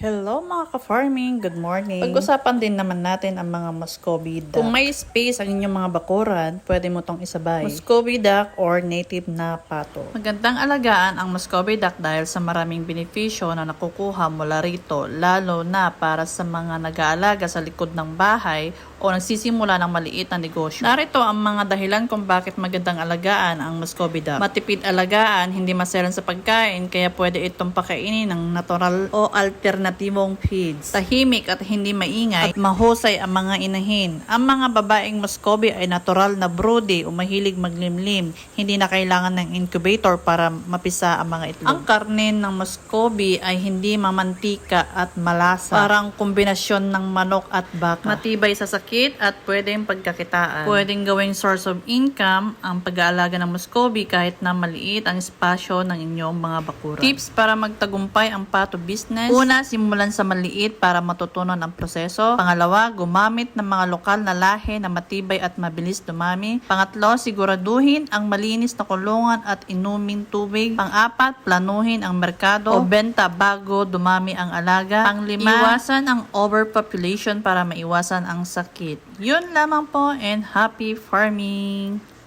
Hello mga ka-farming, good morning. Pag-usapan din naman natin ang mga Muscovy duck. Kung may space ang inyong mga bakuran, pwede mo tong isabay. Muscovy duck or native na pato. Magandang alagaan ang Muscovy duck dahil sa maraming benepisyo na nakukuha mula rito, lalo na para sa mga nag-aalaga sa likod ng bahay o nagsisimula ng maliit na negosyo. Narito ang mga dahilan kung bakit magandang alagaan ang Muscovy duck. Matipid alagaan, hindi maselan sa pagkain, kaya pwede itong pakainin ng natural o alternatibong feeds. Tahimik at hindi maingay at mahusay ang mga inahin. Ang mga babaeng Muscovy ay natural na broody o mahilig maglimlim. Hindi na kailangan ng incubator para mapisa ang mga itlog. Ang karne ng Muscovy ay hindi mamantika at malasa. Parang kombinasyon ng manok at baka. Matibay sa sakit at pwedeng pagkakitaan. Pwedeng gawing source of income ang pag-aalaga ng Muscovy kahit na maliit ang espasyo ng inyong mga bakuran. Tips para magtagumpay ang pato business. Una, simulan sa maliit para matutunan ang proseso. Pangalawa, gumamit ng mga lokal na lahi na matibay at mabilis dumami. Pangatlo, siguraduhin ang malinis na kulungan at inuming tubig. Pang-apat, planuhin ang merkado o benta bago dumami ang alaga. Panglima, iwasan ang overpopulation para maiwasan ang sakit. Yun lamang po and happy farming!